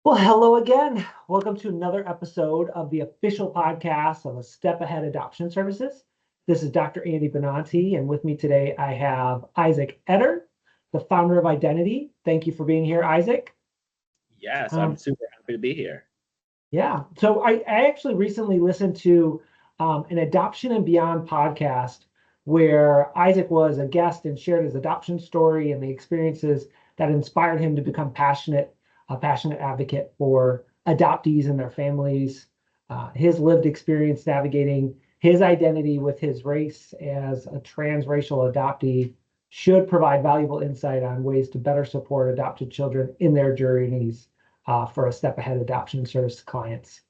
Well, hello again. Welcome to another episode of the official podcast of A Step Ahead Adoption Services. This is Dr. Andy Benanti, and with me today I have Isaac Eder, the founder of Identity. Thank you for being here, Isaac. Yes, I'm Um, super happy to be here. yeah, so I actually recently listened to an Adoption and Beyond podcast where Isaac was a guest and shared his adoption story and the experiences that inspired him to become a passionate advocate for adoptees and their families. His lived experience navigating his identity with his race as a transracial adoptee should provide valuable insight on ways to better support adopted children in their journeys for a step ahead adoption service clients.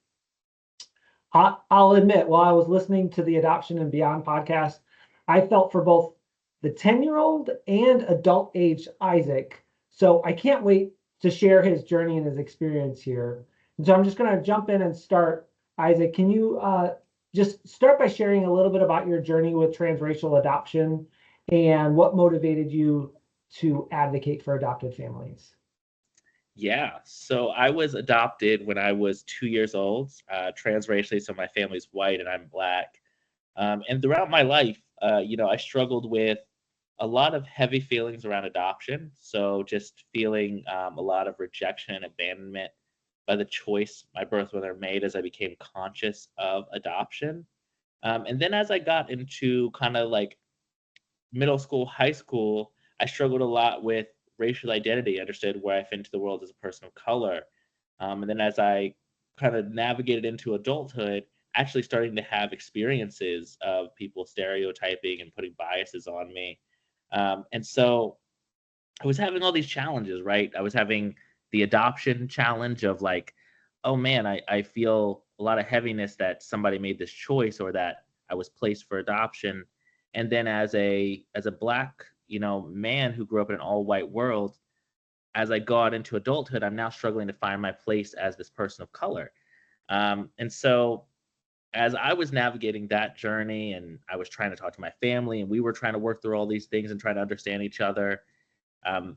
I'll admit, while I was listening to the Adoption and Beyond podcast, I felt for both the 10-year-old and adult age Isaac. So I can't wait to share his journey and his experience here. And so I'm just going to jump in and start. Isaac, can you just start by sharing a little bit about your journey with transracial adoption and what motivated you to advocate for adopted families? Yeah, so I was adopted when I was 2 years old, transracially, so my family's white and I'm black. And throughout my life, I struggled with a lot of heavy feelings around adoption. So just feeling a lot of rejection and abandonment by the choice my birth mother made as I became conscious of adoption. And then as I got into kind of like middle school, high school, I struggled a lot with racial identity, understood where I fit into the world as a person of color. And then as I kind of navigated into adulthood, actually starting to have experiences of people stereotyping and putting biases on me. And so I was having all these challenges, right? I was having the adoption challenge of like, oh man, I feel a lot of heaviness that somebody made this choice or that I was placed for adoption. And then as a black, man who grew up in an all white world, as I got into adulthood, I'm now struggling to find my place as this person of color. And so as I was navigating that journey and I was trying to talk to my family and we were trying to work through all these things and trying to understand each other, um,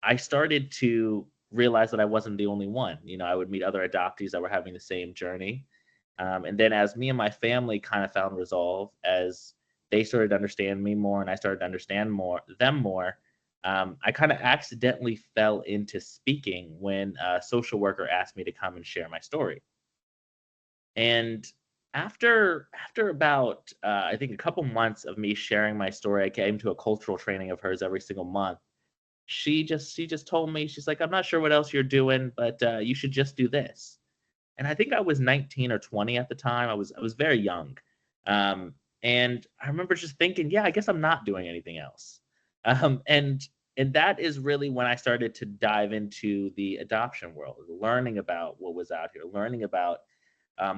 I started to realize that I wasn't the only one. I would meet other adoptees that were having the same journey. And then as me and my family kind of found resolve, as they started to understand me more and I started to understand them more, I kind of accidentally fell into speaking when a social worker asked me to come and share my story. And after about I think a couple months of me sharing my story, I came to a cultural training of hers every single month. She just told me, she's like, I'm not sure what else you're doing, but you should just do this. And I think I was 19 or 20 at the time. I was very young, and I remember just thinking, yeah, I guess I'm not doing anything else. And that is really when I started to dive into the adoption world, learning about what was out here, learning about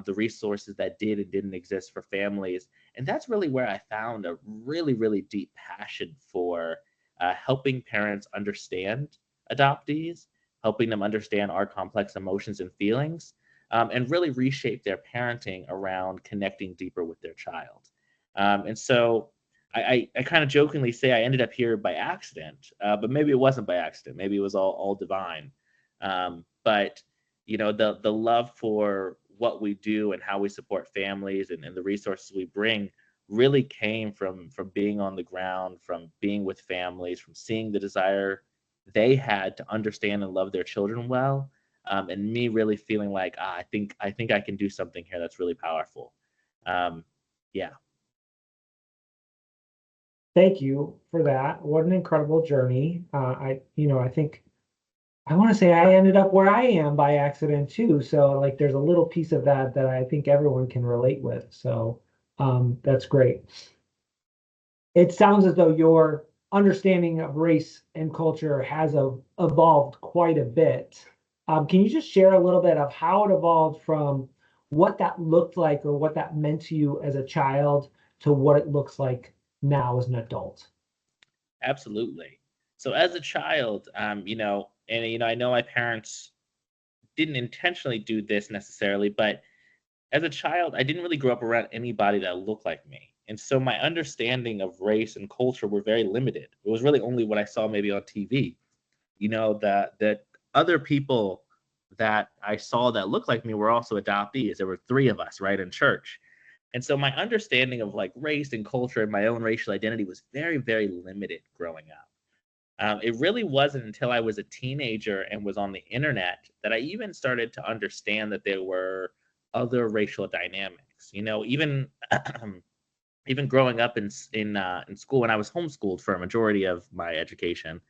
the resources that did and didn't exist for families. And that's really where I found a really, really deep passion for helping parents understand adoptees, helping them understand our complex emotions and feelings, and really reshape their parenting around connecting deeper with their child. And so I kind of jokingly say I ended up here by accident, but maybe it wasn't by accident. Maybe it was all divine. But the love for what we do and how we support families and the resources we bring really came from being on the ground, from being with families, from seeing the desire they had to understand and love their children well, and me really feeling like I think I can do something here that's really powerful. Um, yeah, Thank you for that. What an incredible journey. I think I want to say I ended up where I am by accident too. So like there's a little piece of that that I think everyone can relate with. So that's great. It sounds as though your understanding of race and culture has evolved quite a bit. Can you just share a little bit of how it evolved from what that looked like or what that meant to you as a child to what it looks like now as an adult? absolutely. So as a child, and I know my parents didn't intentionally do this necessarily, but as a child, I didn't really grow up around anybody that looked like me. And so my understanding of race and culture were very limited. It was really only what I saw maybe on TV. That other people that I saw that looked like me were also adoptees. There were three of us, right, in church. And so my understanding of like race and culture and my own racial identity was very, very limited growing up. It really wasn't until I was a teenager and was on the internet that I even started to understand that there were other racial dynamics. Even even growing up in school, when I was homeschooled for a majority of my education,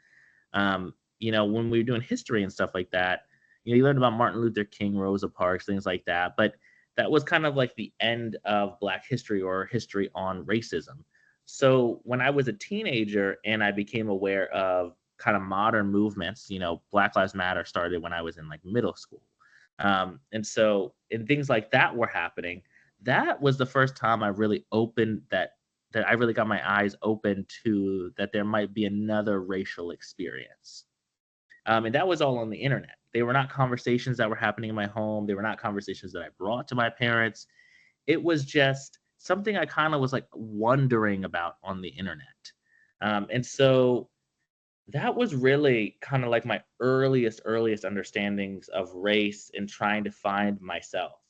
when we were doing history and stuff like that, you learned about Martin Luther King, Rosa Parks, things like that. But that was kind of like the end of Black history or history on racism. So when I was a teenager and I became aware of kind of modern movements, Black Lives Matter started when I was in like middle school. And things like that were happening. That was the first time I really opened that I really got my eyes open to that there might be another racial experience. And that was all on the internet. They were not conversations that were happening in my home. They were not conversations that I brought to my parents. It was just something I kind of was like wondering about on the internet. And so that was really kind of like my earliest understandings of race and trying to find myself.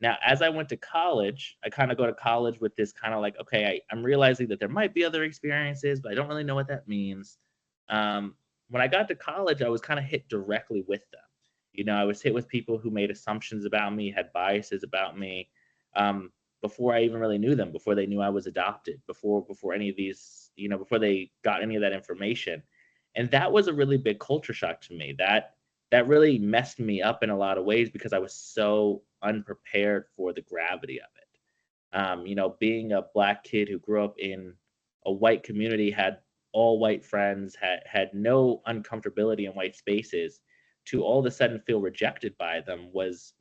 Now, as I went to college, I kind of go to college with this kind of like, okay, I'm realizing that there might be other experiences, but I don't really know what that means. When I got to college, I was kind of hit directly with them. I was hit with people who made assumptions about me, had biases about me, before I even really knew them, before they knew I was adopted, before any of these, before they got any of that information. And that was a really big culture shock to me. That really messed me up in a lot of ways because I was so unprepared for the gravity of it. Being a Black kid who grew up in a white community, had all white friends, had no uncomfortability in white spaces, to all of a sudden feel rejected by them was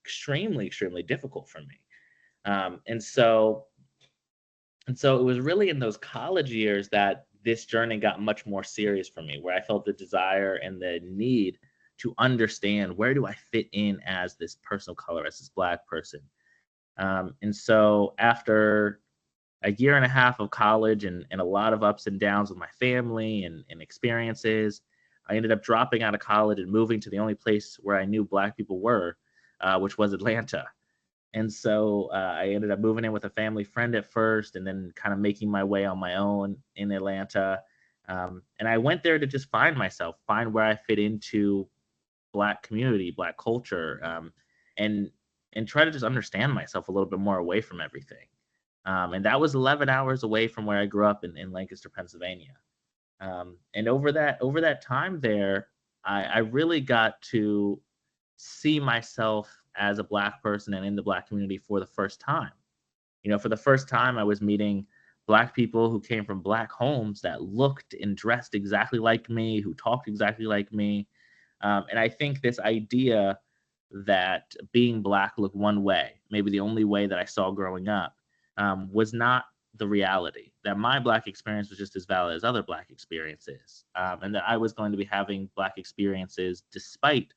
extremely difficult for me. And so it was really in those college years that this journey got much more serious for me, where I felt the desire and the need to understand, where do I fit in as this person of color, as this Black person. And so after a year and a half of college and a lot of ups and downs with my family and experiences, I ended up dropping out of college and moving to the only place where I knew Black people were, which was Atlanta. And so I ended up moving in with a family friend at first, and then kind of making my way on my own in Atlanta. And I went there to just find myself, find where I fit into Black community, Black culture, and try to just understand myself a little bit more away from everything. And that was 11 hours away from where I grew up in Lancaster, Pennsylvania. And over that time there, I really got to see myself as a Black person and in the Black community for the first time. For the first time, I was meeting Black people who came from Black homes that looked and dressed exactly like me, who talked exactly like me. And I think this idea that being Black looked one way, maybe the only way that I saw growing up, was not the reality, that my Black experience was just as valid as other Black experiences, and that I was going to be having Black experiences despite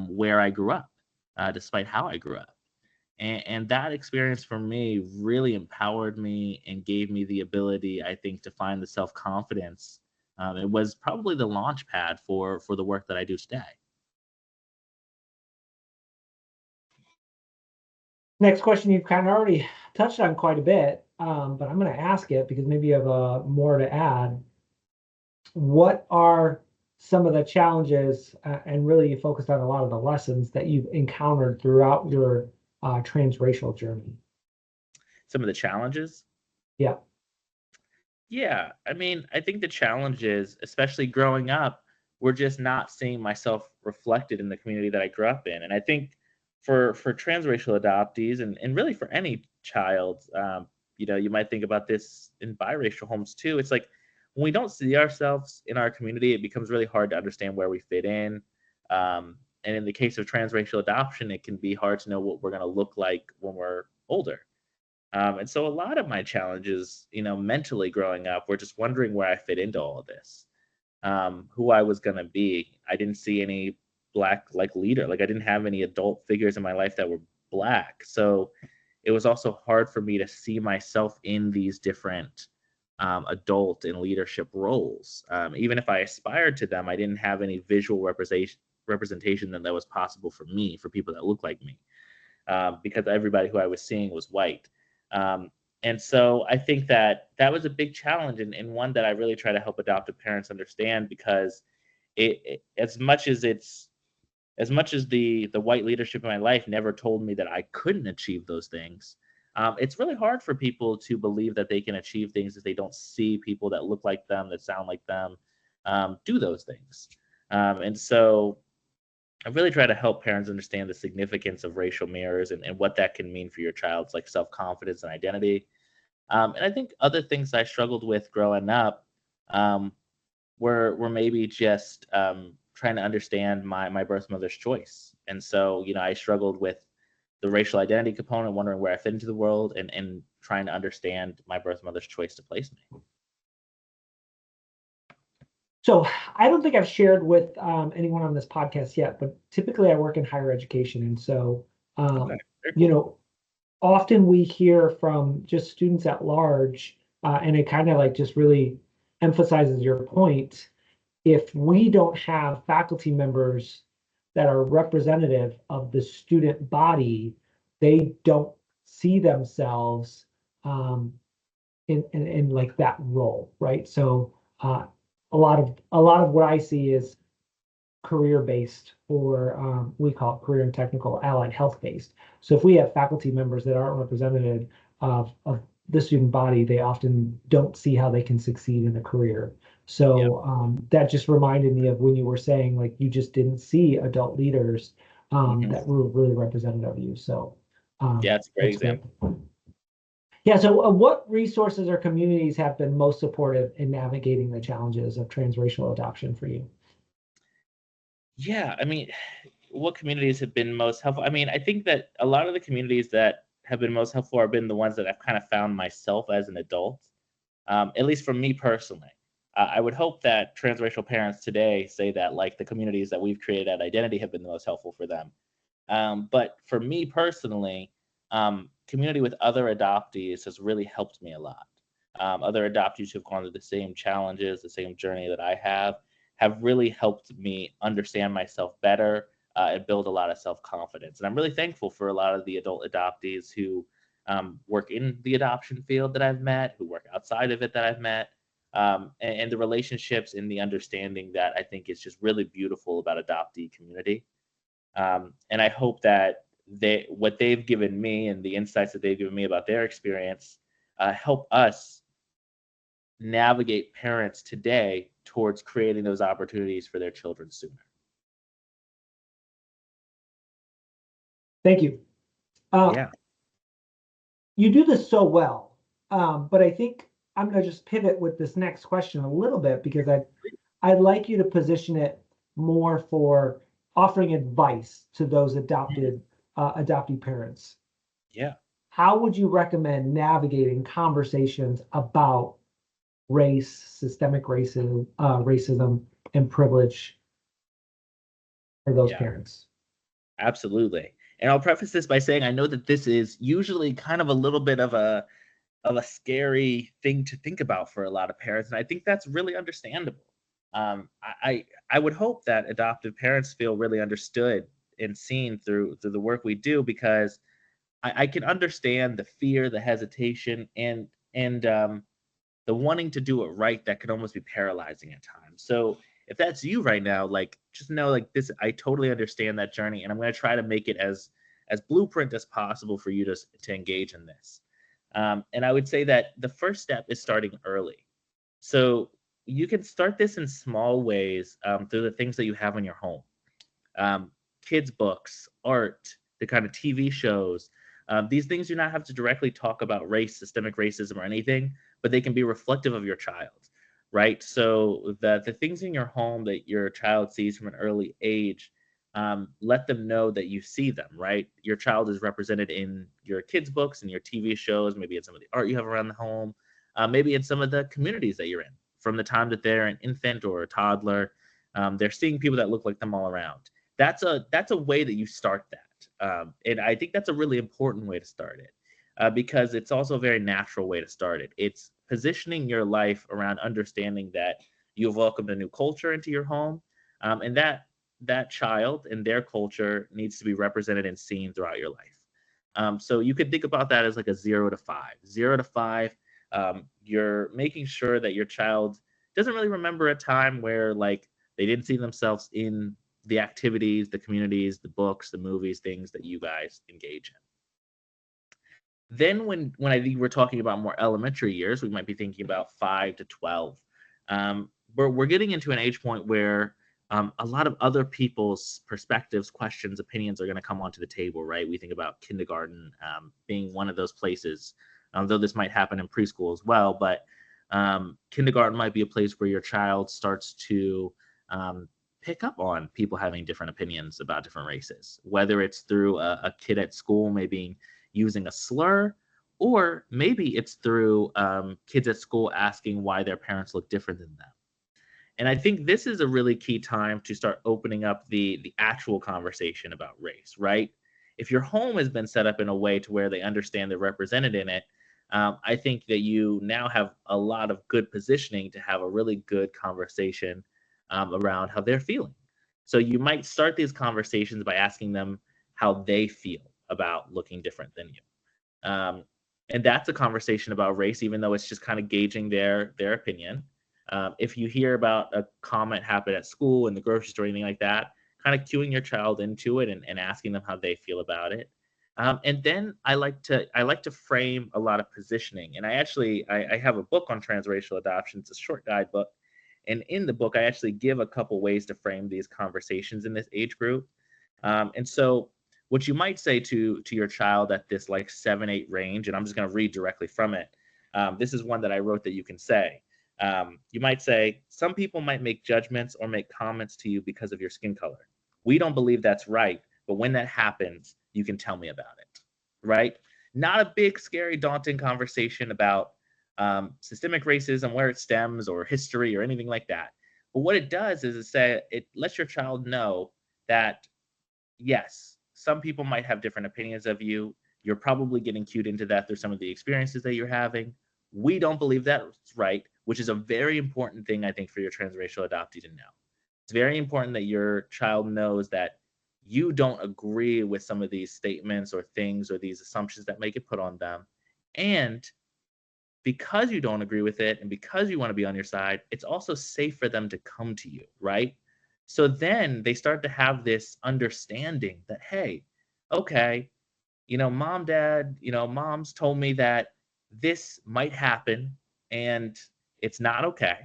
where I grew up, despite how I grew up. And that experience for me really empowered me and gave me the ability, I think, to find the self-confidence. It was probably the launch pad for the work that I do today. Next question you've kind of already touched on quite a bit, but I'm going to ask it because maybe you have more to add. What are some of the challenges, and really you focused on a lot of the lessons that you've encountered throughout your transracial journey? Some of the challenges? Yeah. Yeah, I mean, I think the challenge is, especially growing up, we're just not seeing myself reflected in the community that I grew up in. And I think for transracial adoptees and really for any child, you might think about this in biracial homes too. It's like when we don't see ourselves in our community, it becomes really hard to understand where we fit in. And in the case of transracial adoption, it can be hard to know what we're going to look like when we're older. And so a lot of my challenges, mentally growing up, were just wondering where I fit into all of this, who I was going to be. I didn't see any Black like leader. Like I didn't have any adult figures in my life that were Black. So it was also hard for me to see myself in these different adult and leadership roles. Even if I aspired to them, I didn't have any visual representation than that was possible for me, for people that look like me, because everybody who I was seeing was white. Um, and so I think that that was a big challenge, and one that I really try to help adoptive parents understand, because as much as the white leadership in my life never told me that I couldn't achieve those things, it's really hard for people to believe that they can achieve things if they don't see people that look like them, that sound like them, do those things. And so I really try to help parents understand the significance of racial mirrors, and what that can mean for your child's like self-confidence and identity. And I think other things I struggled with growing up, um, were maybe just trying to understand my birth mother's choice. And so, I struggled with the racial identity component, wondering where I fit into the world, and trying to understand my birth mother's choice to place me. So I don't think I've shared with anyone on this podcast yet, but typically I work in higher education. And so, Okay, very you cool. know, often we hear from just students at large, and it kind of like just really emphasizes your point. If we don't have faculty members that are representative of the student body, they don't see themselves um, in like that role, right? So a lot of what I see is career based, or we call it career and technical allied health based. So if we have faculty members that aren't representative of the student body, they often don't see how they can succeed in a career. Yep. So that just reminded me of when you were saying like you just didn't see adult leaders Hmm. that were really representative of you. So Yeah, it's a great that's great. example. Yeah, so what resources or communities have been most supportive in navigating the challenges of transracial adoption for you? Yeah, I mean, what communities have been most helpful? I mean, I think that a lot of the communities that have been most helpful have been the ones that I've kind of found myself as an adult, at least for me personally. I would hope that transracial parents today say that, like, the communities that we've created at Identity have been the most helpful for them. But for me personally, community with other adoptees has really helped me a lot. Other adoptees who've gone through the same challenges, the same journey that I have really helped me understand myself better, and build a lot of self confidence. And I'm really thankful for a lot of the adult adoptees who work in the adoption field that I've met, who work outside of it that I've met, and the relationships and the understanding that I think is just really beautiful about adoptee community. And I hope that what they've given me and the insights that they've given me about their experience help us navigate parents today towards creating those opportunities for their children sooner. Thank you. Uh, Yeah. you do this so well, but I think I'm going to just pivot with this next question a little bit because I'd like you to position it more for offering advice to those adoptee parents. Yeah. How would you recommend navigating conversations about race, systemic racism, and privilege for those Yeah. parents? Absolutely. And I'll preface this by saying I know that this is usually kind of a little bit of a scary thing to think about for a lot of parents, and I think that's really understandable. I would hope that adoptive parents feel really understood and seen through the work we do, because I can understand the fear, the hesitation, and the wanting to do it right that can almost be paralyzing at times. So if that's you right now, like, just know, like, this, I totally understand that journey, and I'm going to try to make it as blueprint as possible for you to engage in this. And I would say that the first step is starting early. So you can start this in small ways, through the things that you have in your home, um, kids' books, art, the kind of TV shows. These things do not have to directly talk about race, systemic racism, or anything, but they can be reflective of your child, right? So the things in your home that your child sees from an early age, let them know that you see them, right? Your child is represented in your kids' books and your TV shows, maybe in some of the art you have around the home, maybe in some of the communities that you're in. From the time that they're an infant or a toddler, they're seeing people that look like them all around. That's a way that you start that, and I think that's a really important way to start it, because it's also a very natural way to start it. It's positioning your life around understanding that you've welcomed a new culture into your home, and that child and their culture needs to be represented and seen throughout your life. So you could think about that as like a 0 to 5. 0 to 5, you're making sure that your child doesn't really remember a time where like they didn't see themselves in the activities, the communities, the books, the movies, things that you guys engage in. Then when I think we're talking about more elementary years, we might be thinking about 5 to 12. But we're getting into an age point where a lot of other people's perspectives, questions, opinions are going to come onto the table, right? We think about kindergarten being one of those places, though this might happen in preschool as well. But kindergarten might be a place where your child starts to pick up on people having different opinions about different races, whether it's through a kid at school maybe using a slur, or maybe it's through kids at school asking why their parents look different than them. And I think this is a really key time to start opening up the actual conversation about race, right? If your home has been set up in a way to where they understand they're represented in it, I think that you now have a lot of good positioning to have a really good conversation around how they're feeling. So you might start these conversations by asking them how they feel about looking different than you. And that's a conversation about race, even though it's just kind of gauging their opinion. If you hear about a comment happen at school, in the grocery store, anything like that, kind of cueing your child into it and asking them how they feel about it. And then I like to frame a lot of positioning. And I have a book on transracial adoption. It's a short guidebook. And in the book, I actually give a couple ways to frame these conversations in this age group. And so what you might say to your child at this like 7-8 range, and I'm just going to read directly from it. This is one that I wrote that you can say. You might say, some people might make judgments or make comments to you because of your skin color. We don't believe that's right, but when that happens, you can tell me about it, right? Not a big, scary, daunting conversation about systemic racism, where it stems, or history, or anything like that. But what it does is it lets your child know that, yes, some people might have different opinions of you. You're probably getting cued into that through some of the experiences that you're having. We don't believe that's right, which is a very important thing, I think, for your transracial adoptee to know. It's very important that your child knows that you don't agree with some of these statements or things or these assumptions that may get put on them. And because you don't agree with it and because you want to be on your side, it's also safe for them to come to you, right? So then they start to have this understanding that, hey, okay, mom, dad, mom's told me that this might happen and it's not okay.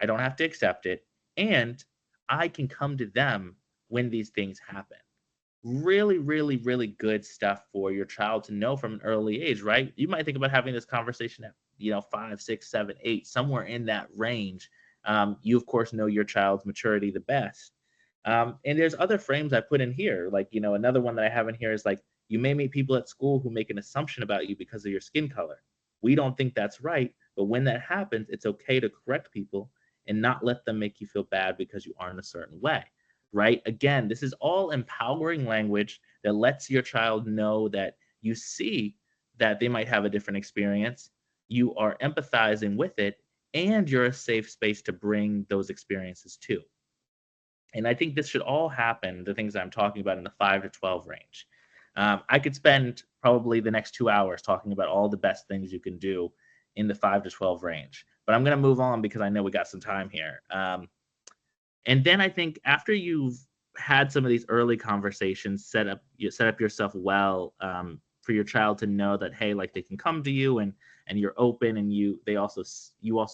I don't have to accept it. And I can come to them when these things happen. Really, really, really good stuff for your child to know from an early age, right? You might think about having this conversation at, 5, 6, 7, 8, somewhere in that range. You, of course, know your child's maturity the best. And there's other frames I put in here. Like, another one that I have in here is like, you may meet people at school who make an assumption about you because of your skin color. We don't think that's right, but when that happens, it's okay to correct people and not let them make you feel bad because you aren't a certain way, right? Again, this is all empowering language that lets your child know that you see that they might have a different experience, you are empathizing with it, and you're a safe space to bring those experiences to. And I think this should all happen, the things I'm talking about, in the 5 to 12 range. I could spend probably the next 2 hours talking about all the best things you can do in the 5 to 12 range. But I'm going to move on because I know we got some time here. And then I think after you've had some of these early conversations, set up yourself well for your child to know that, hey, like they can come to you and you're open, and you also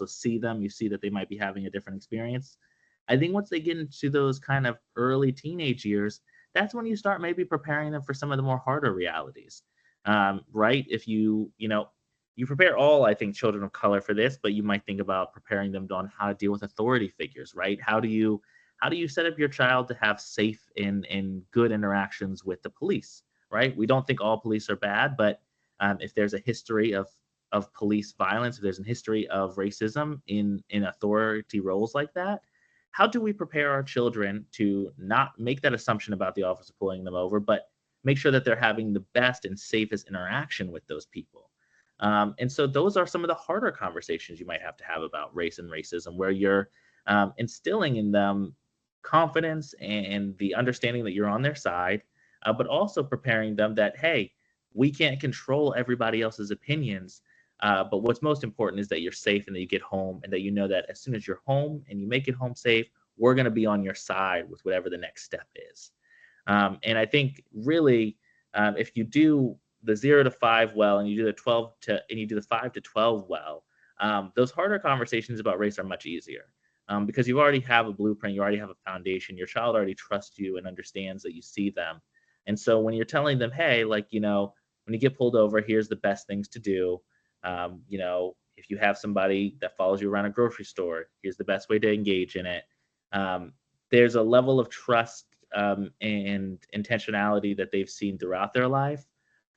see them, you see that they might be having a different experience. I think once they get into those kind of early teenage years, that's when you start maybe preparing them for some of the more harder realities, right? If you prepare all, I think, children of color for this, but you might think about preparing them on how to deal with authority figures, right? How do you set up your child to have safe and good interactions with the police, right? We don't think all police are bad, but if there's a history of police violence, if there's a history of racism in authority roles like that, how do we prepare our children to not make that assumption about the officer pulling them over, but make sure that they're having the best and safest interaction with those people? And so those are some of the harder conversations you might have to have about race and racism, where you're instilling in them confidence and the understanding that you're on their side, but also preparing them that, hey, we can't control everybody else's opinions. But what's most important is that you're safe and that you get home, and that you know that as soon as you're home and you make it home safe, we're going to be on your side with whatever the next step is. And I think really, if you do the 0 to 5 well, and you do the 5 to 12 well, those harder conversations about race are much easier, because you already have a blueprint, you already have a foundation. Your child already trusts you and understands that you see them. And so when you're telling them, hey, like, when you get pulled over, here's the best things to do. If you have somebody that follows you around a grocery store, here's the best way to engage in it. There's a level of trust and intentionality that they've seen throughout their life,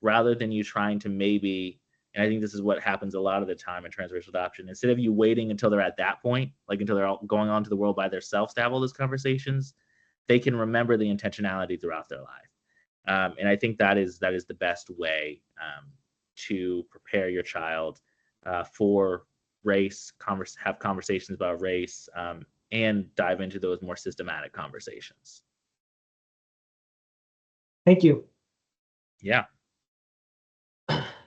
rather than you trying to maybe, and I think this is what happens a lot of the time in transracial adoption, instead of you waiting until they're at that point, like until they're all going on to the world by themselves to have all those conversations, they can remember the intentionality throughout their life. And I think that is the best way to prepare your child for race, have conversations about race, and dive into those more systematic conversations. Thank you. Yeah.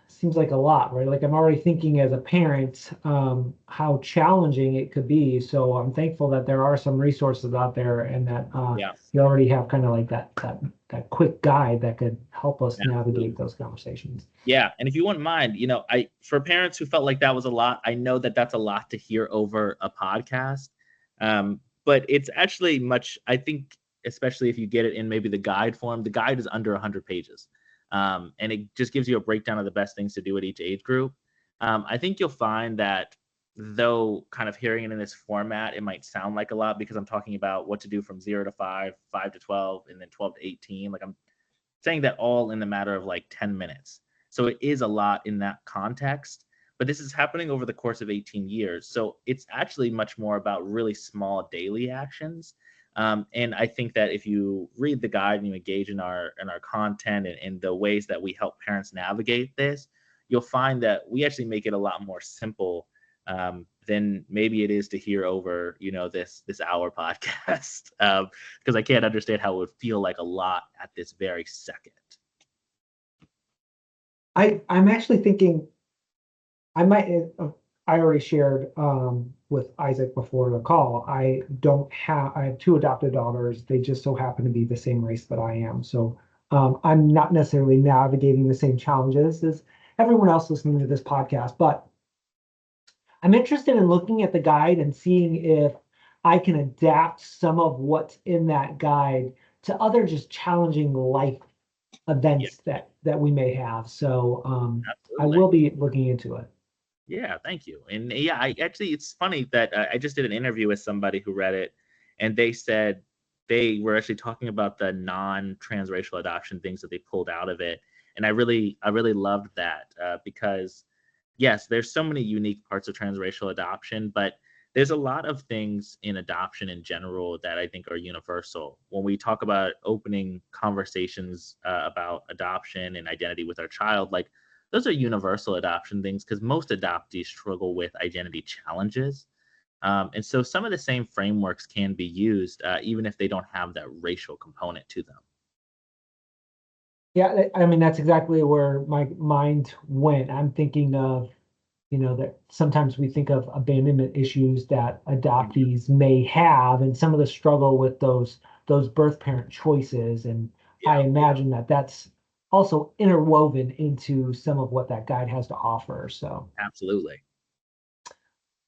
Seems like a lot, right? Like I'm already thinking as a parent, how challenging it could be. So I'm thankful that there are some resources out there, and that Yeah. you already have kind of like that quick guide that could help us Absolutely. navigate those conversations. Yeah, and if you wouldn't mind, for parents who felt like that was a lot, I know that that's a lot to hear over a podcast, but it's actually much. I think, especially if you get it in maybe the guide form, the guide is under 100 pages, and it just gives you a breakdown of the best things to do at each age group. I think you'll find that, though kind of hearing it in this format, it might sound like a lot because I'm talking about what to do from 0 to 5, 5 to 12, and then 12 to 18. Like I'm saying that all in the matter of like 10 minutes. So it is a lot in that context, but this is happening over the course of 18 years. So it's actually much more about really small daily actions. And I think that if you read the guide and you engage in our content and in the ways that we help parents navigate this, you'll find that we actually make it a lot more simple than maybe it is to hear over, this hour podcast, because I can't understand how it would feel like a lot at this very second. I'm actually thinking I might. I already shared with Isaac before the call. I have two adopted daughters. They just so happen to be the same race that I am. So I'm not necessarily navigating the same challenges as everyone else listening to this podcast, but I'm interested in looking at the guide and seeing if I can adapt some of what's in that guide to other just challenging life events that we may have. So I Absolutely. will be looking into it. Yeah, thank you. And yeah, it's funny that I just did an interview with somebody who read it, and they said they were actually talking about the non-transracial adoption things that they pulled out of it, and I really loved that, because yes, there's so many unique parts of transracial adoption, but there's a lot of things in adoption in general that I think are universal. When we talk about opening conversations about adoption and identity with our child, like those are universal adoption things, because most adoptees struggle with identity challenges. And so some of the same frameworks can be used, even if they don't have that racial component to them. Yeah, I mean, that's exactly where my mind went. I'm thinking of, that sometimes we think of abandonment issues that adoptees may have, and some of the struggle with those birth parent choices. And I imagine that that's also interwoven into some of what that guide has to offer. So Absolutely.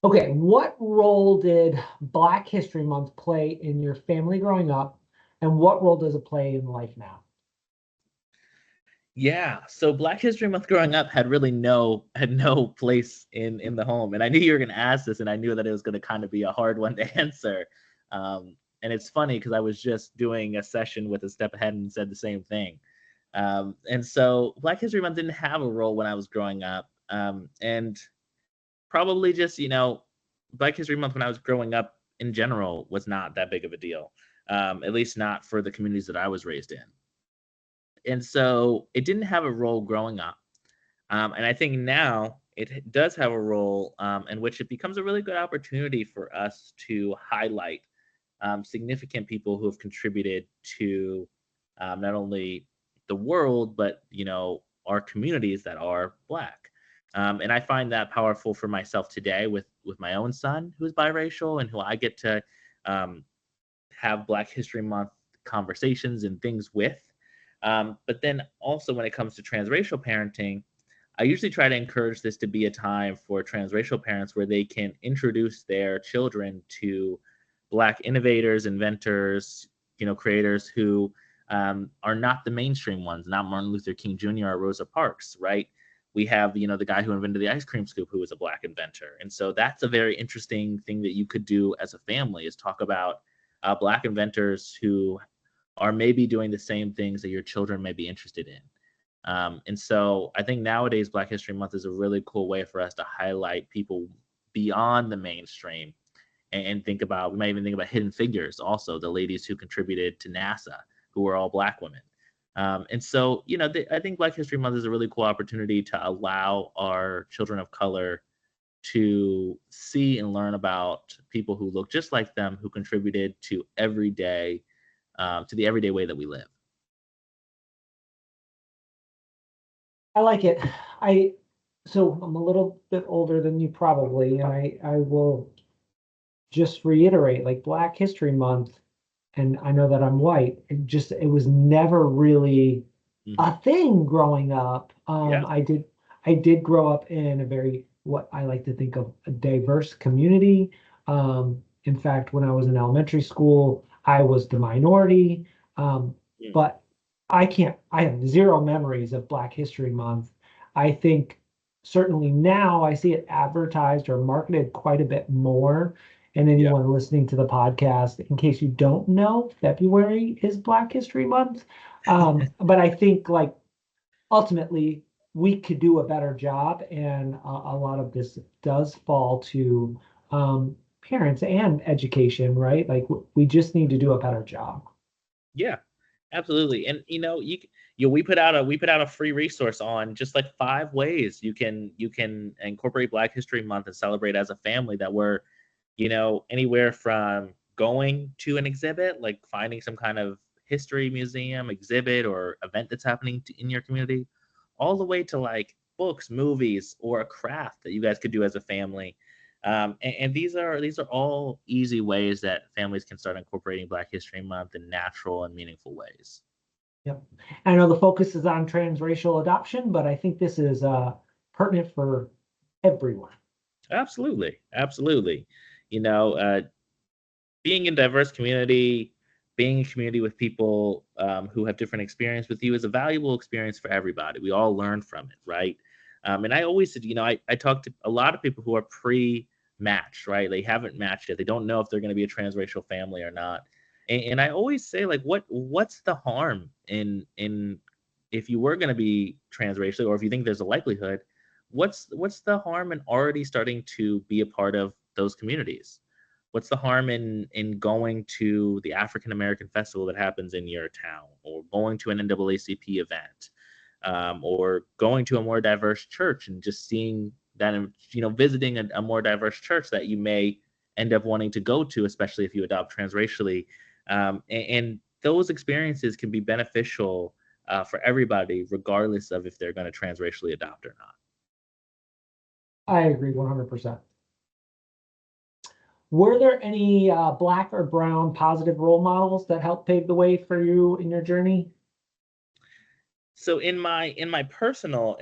okay, what role did Black History Month play in your family growing up, and what role does it play in life now? Yeah. So Black History Month growing up had no place in the home. And I knew you were gonna ask this, and I knew that it was gonna kind of be a hard one to answer. And it's funny because I was just doing a session with a step ahead and said the same thing. And so Black History Month didn't have a role when I was growing up. And probably just, Black History Month when I was growing up in general was not that big of a deal. At least not for the communities that I was raised in. And so it didn't have a role growing up. And I think now it does have a role, in which it becomes a really good opportunity for us to highlight significant people who have contributed to not only the world, but our communities that are Black. And I find that powerful for myself today with my own son who is biracial and who I get to um, have Black History Month conversations and things with. But then also when it comes to transracial parenting, I usually try to encourage this to be a time for transracial parents where they can introduce their children to Black innovators, inventors, creators who are not the mainstream ones, not Martin Luther King Jr. or Rosa Parks, right? We have, the guy who invented the ice cream scoop who was a Black inventor. And so that's a very interesting thing that you could do as a family is talk about Black inventors who are maybe doing the same things that your children may be interested in. And so I think nowadays Black History Month is a really cool way for us to highlight people beyond the mainstream and we might even think about hidden figures also, the ladies who contributed to NASA, who were all Black women. And so, I think Black History Month is a really cool opportunity to allow our children of color to see and learn about people who look just like them, who contributed to the everyday way that we live. I like it. So I'm a little bit older than you probably, and I will just reiterate, like Black History Month, and I know that I'm white. It was never really a thing growing up. Yeah. I did grow up in a very, what I like to think of, a diverse community. In fact, when I was in elementary school, I was the minority. But I have zero memories of Black History Month. I think certainly now I see it advertised or marketed quite a bit more. And anyone listening to the podcast, in case you don't know, February is Black History Month. But I think like ultimately we could do a better job, and a lot of this does fall to parents and education, right? Like we just need to do a better job. Yeah, absolutely. And we put out a free resource on just like 5 ways you can incorporate Black History Month and celebrate as a family that were anywhere from going to an exhibit, like finding some kind of history museum exhibit or event that's happening in your community, all the way to like books, movies, or a craft that you guys could do as a family. And these are all easy ways that families can start incorporating Black History Month in natural and meaningful ways. Yep. I know the focus is on transracial adoption, but I think this is pertinent for everyone. Absolutely, absolutely. You know, uh, Being in diverse community, being in community with people who have different experience with you is a valuable experience for everybody. We all learn from it, right? And I always said, I talk to a lot of people who are pre-matched, right? They haven't matched yet. They don't know if they're going to be a transracial family or not. And I always say, like, what's the harm in if you were going to be transracial, or if you think there's a likelihood, what's the harm in already starting to be a part of those communities? What's the harm in going to the African American festival that happens in your town, or going to an NAACP event, or going to a more diverse church and just seeing that, visiting a more diverse church that you may end up wanting to go to, especially if you adopt transracially. And those experiences can be beneficial for everybody, regardless of if they're going to transracially adopt or not. I agree 100%. Were there any Black or brown positive role models that helped pave the way for you in your journey? So in my personal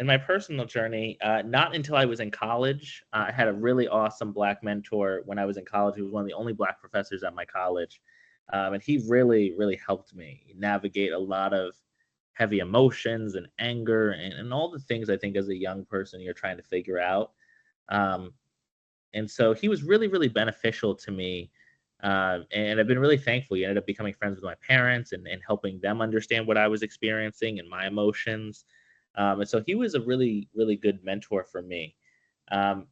journey, not until I was in college, I had a really awesome Black mentor when I was in college. He was one of the only Black professors at my college, and he really helped me navigate a lot of heavy emotions and anger and all the things I think as a young person you're trying to figure out. Um, and so he was really beneficial to me, and I've been really thankful. He ended up becoming friends with my parents and helping them understand what I was experiencing and my emotions. And so he was a really good mentor for me. Um,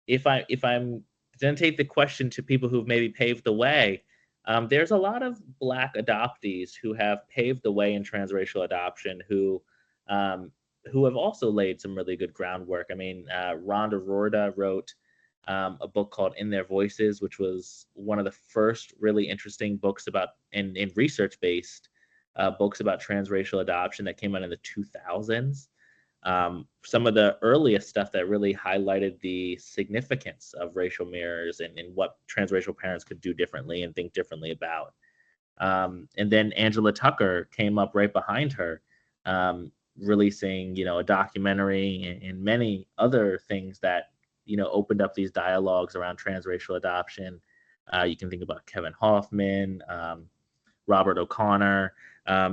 if I'm going to take the question to people who've maybe paved the way, there's a lot of Black adoptees who have paved the way in transracial adoption who have also laid some really good groundwork. I mean, Rhonda Rorda wrote a book called In Their Voices, which was one of the first really interesting books about and research-based books about transracial adoption that came out in the 2000s. Some of the earliest stuff that really highlighted the significance of racial mirrors and what transracial parents could do differently and think differently about. And then Angela Tucker came up right behind her, releasing, a documentary and many other things that, opened up these dialogues around transracial adoption. You can think about Kevin Hoffman, Robert O'Connor.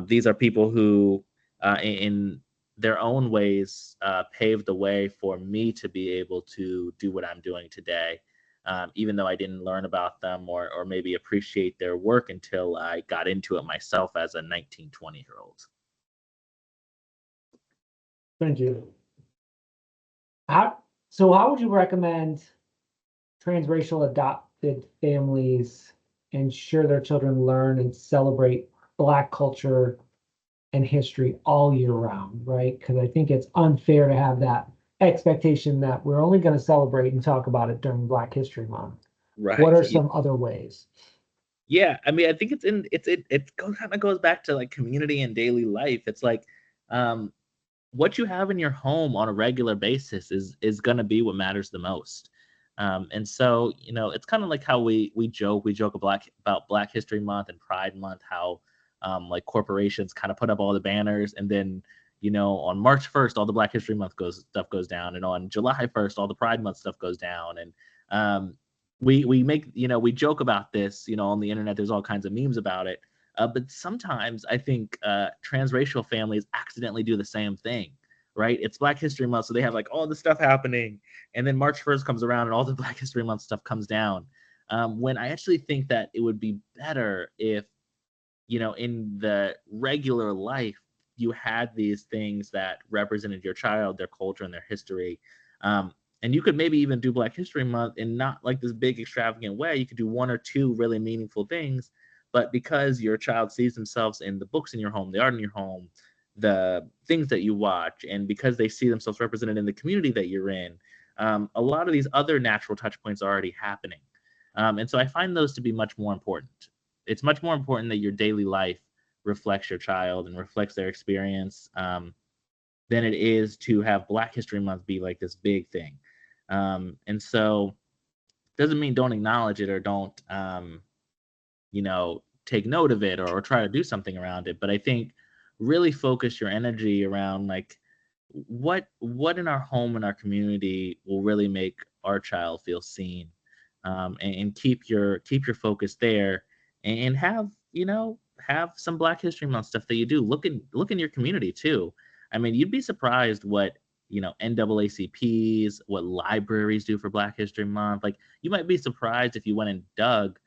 These are people who, in their own ways, paved the way for me to be able to do what I'm doing today, even though I didn't learn about them or maybe appreciate their work until I got into it myself as a 19, 20-year-old. Thank you. So how would you recommend transracial adopted families ensure their children learn and celebrate Black culture and history all year round, right? Because I think it's unfair to have that expectation that we're only going to celebrate and talk about it during Black History Month. Right. What are some other ways? Yeah, I mean, I think it kind of goes back to like community and daily life. It's like, what you have in your home on a regular basis is going to be what matters the most. And so, it's kind of like how we joke about Black History Month and Pride Month, how like corporations kind of put up all the banners, and then, on March 1st, all the Black History Month stuff goes down, and on July 1st, all the Pride Month stuff goes down. And we make, we joke about this, on the internet. There's all kinds of memes about it. But sometimes I think transracial families accidentally do the same thing, right? It's Black History Month, so they have like all this stuff happening, and then March 1st comes around and all the Black History Month stuff comes down. When I actually think that it would be better if, in the regular life, you had these things that represented your child, their culture, and their history. And you could maybe even do Black History Month in not like this big extravagant way. You could do one or two really meaningful things, but because your child sees themselves in the books in your home, the art in your home, the things that you watch, and because they see themselves represented in the community that you're in, a lot of these other natural touch points are already happening. And so I find those to be much more important. It's much more important that your daily life reflects your child and reflects their experience, than it is to have Black History Month be like this big thing. And so doesn't mean don't acknowledge it or don't, take note of it or try to do something around it. But I think really focus your energy around like what in our home and our community will really make our child feel seen, and keep your focus there, and have some Black History Month stuff that you do. Look in your community too. I mean, you'd be surprised what NAACPs, what libraries do for Black History Month. Like, you might be surprised if you went and dug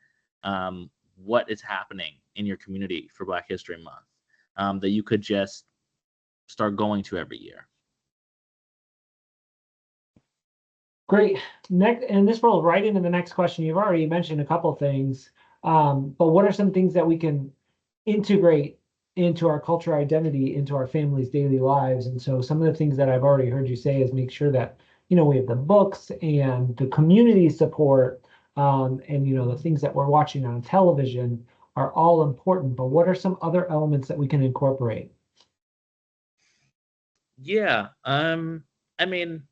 what is happening in your community for Black History Month, that you could just start going to every year. Great. Next, and this rolls right into the next question. You've already mentioned a couple things, but what are some things that we can integrate into our culture identity, into our family's daily lives? And so some of the things that I've already heard you say is make sure that, we have the books and the community support, and, the things that we're watching on television are all important, but what are some other elements that we can incorporate? Yeah. I mean,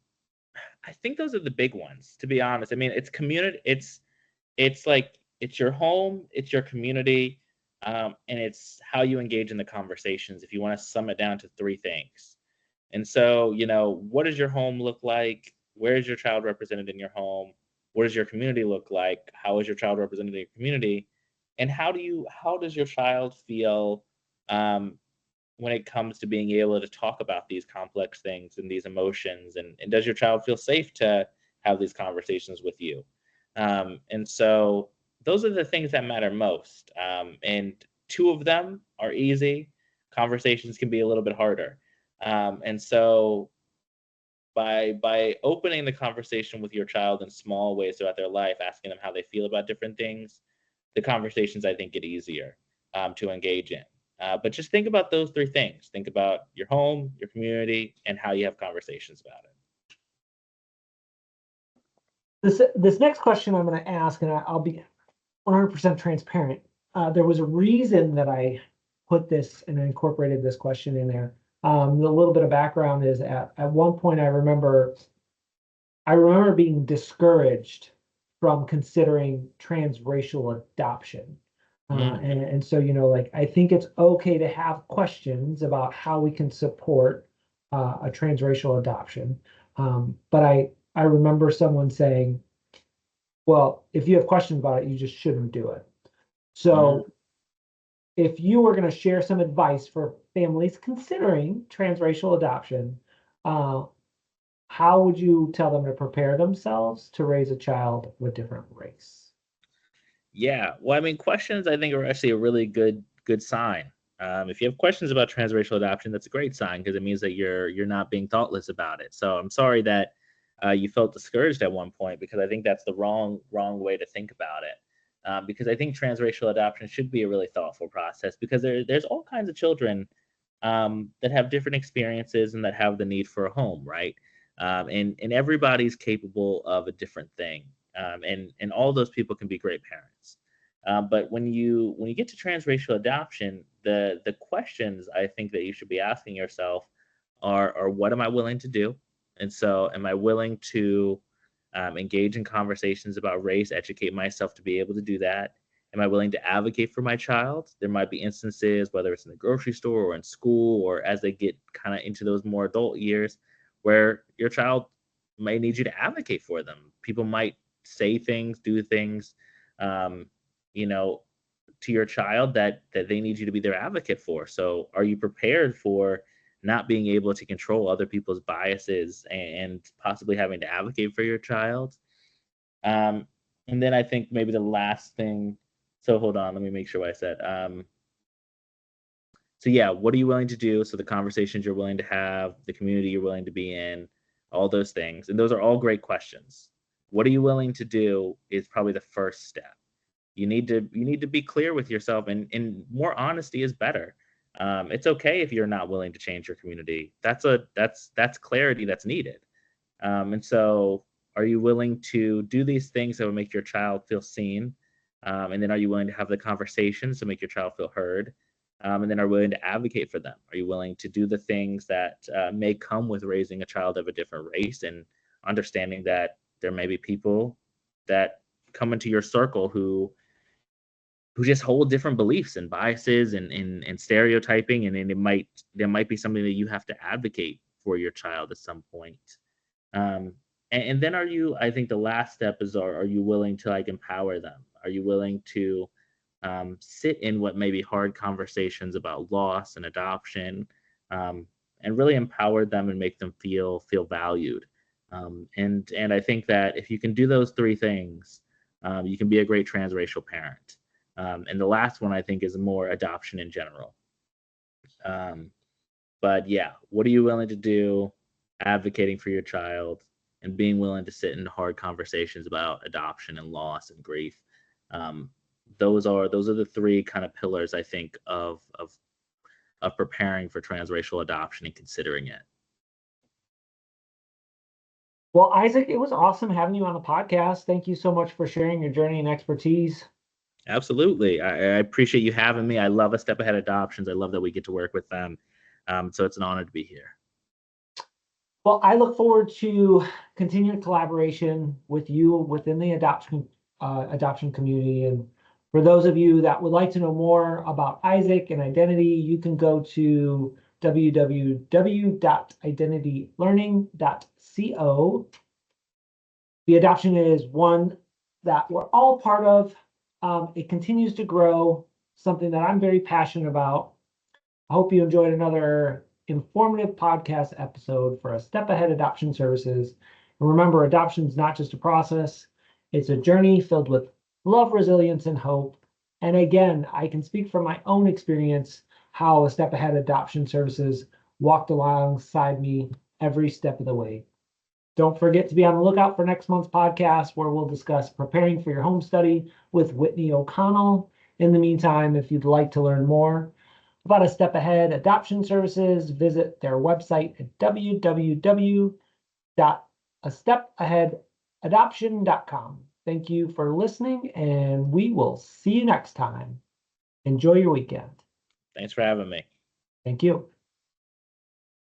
I think those are the big ones, to be honest. I mean, it's community, it's like it's your home, it's your community, and it's how you engage in the conversations, if you want to sum it down to three things. And so, what does your home look like? Where is your child represented in your home? What does your community look like? How is your child represented in your community? And how does your child feel, when it comes to being able to talk about these complex things and these emotions? And does your child feel safe to have these conversations with you? And so those are the things that matter most. And two of them are easy. Conversations can be a little bit harder. And so by opening the conversation with your child in small ways throughout their life, asking them how they feel about different things, the conversations, I think, get easier to engage in. But just think about those three things. Think about your home, your community, and how you have conversations about it. This next question I'm going to ask, and I'll be 100% transparent. There was a reason that I put this and incorporated this question in there. A little bit of background is at one point I remember being discouraged from considering transracial adoption. And so, like, I think it's okay to have questions about how we can support a transracial adoption. But I remember someone saying, well, if you have questions about it, you just shouldn't do it. Mm. So if you were going to share some advice for families considering transracial adoption, uh, how would you tell them to prepare themselves to raise a child with different race? Yeah, well, I mean, questions I think are actually a really good sign. If you have questions about transracial adoption, that's a great sign because it means that you're not being thoughtless about it. So I'm sorry that you felt discouraged at one point because I think that's the wrong way to think about it. Because I think transracial adoption should be a really thoughtful process because there's all kinds of children that have different experiences and that have the need for a home, right? And everybody's capable of a different thing, and all those people can be great parents. But when you get to transracial adoption, the questions I think that you should be asking yourself are what am I willing to do? And so, am I willing to engage in conversations about race, educate myself to be able to do that? Am I willing to advocate for my child? There might be instances, whether it's in the grocery store or in school, or as they get kind of into those more adult years, where your child may need you to advocate for them. People might say things, do things, um, you know, to your child that they need you to be their advocate for. So, are you prepared for not being able to control other people's biases and possibly having to advocate for your child? Um, and then I think maybe the last thing. So hold on, let me make sure what I said. So yeah, what are you willing to do? So the conversations you're willing to have, the community you're willing to be in, all those things, and those are all great questions. What are you willing to do is probably the first step. You need to be clear with yourself, and more honesty is better. It's okay if you're not willing to change your community. That's clarity that's needed. And so, are you willing to do these things that will make your child feel seen? And then, are you willing to have the conversations to make your child feel heard? And then, are you willing to advocate for them? Are you willing to do the things that may come with raising a child of a different race and understanding that there may be people that come into your circle who just hold different beliefs and biases and stereotyping, and then there might be something that you have to advocate for your child at some point. um, and then I think the last step is, are you willing to like empower them? Are you willing to sit in what may be hard conversations about loss and adoption, um, and really empower them and make them feel valued? And I think that if you can do those three things, you can be a great transracial parent. And the last one I think is more adoption in general. Um, but yeah, what are you willing to do advocating for your child and being willing to sit in hard conversations about adoption and loss and grief? Um, those are the three kind of pillars I think of preparing for transracial adoption and considering it. Well, Isaac, it was awesome having you on the podcast. Thank you so much for sharing your journey and expertise. Absolutely. I appreciate you having me. I love A Step Ahead Adoptions. I love that we get to work with them. So it's an honor to be here. Well, I look forward to continued collaboration with you within the adoption community. And for those of you that would like to know more about Isaac and identity, you can go to www.identitylearning.co. The adoption is one that we're all part of. It continues to grow, something that I'm very passionate about. I hope you enjoyed another informative podcast episode for A Step Ahead Adoption Services. And remember, adoption is not just a process, it's a journey filled with love, resilience, and hope. And again, I can speak from my own experience how A Step Ahead Adoption Services walked alongside me every step of the way. Don't forget to be on the lookout for next month's podcast, where we'll discuss preparing for your home study with Whitney O'Connell. In the meantime, if you'd like to learn more about A Step Ahead Adoption Services, visit their website at www.astepahead adoption.com. Thank you for listening, and we will see you next time. Enjoy your weekend. Thanks for having me. Thank you.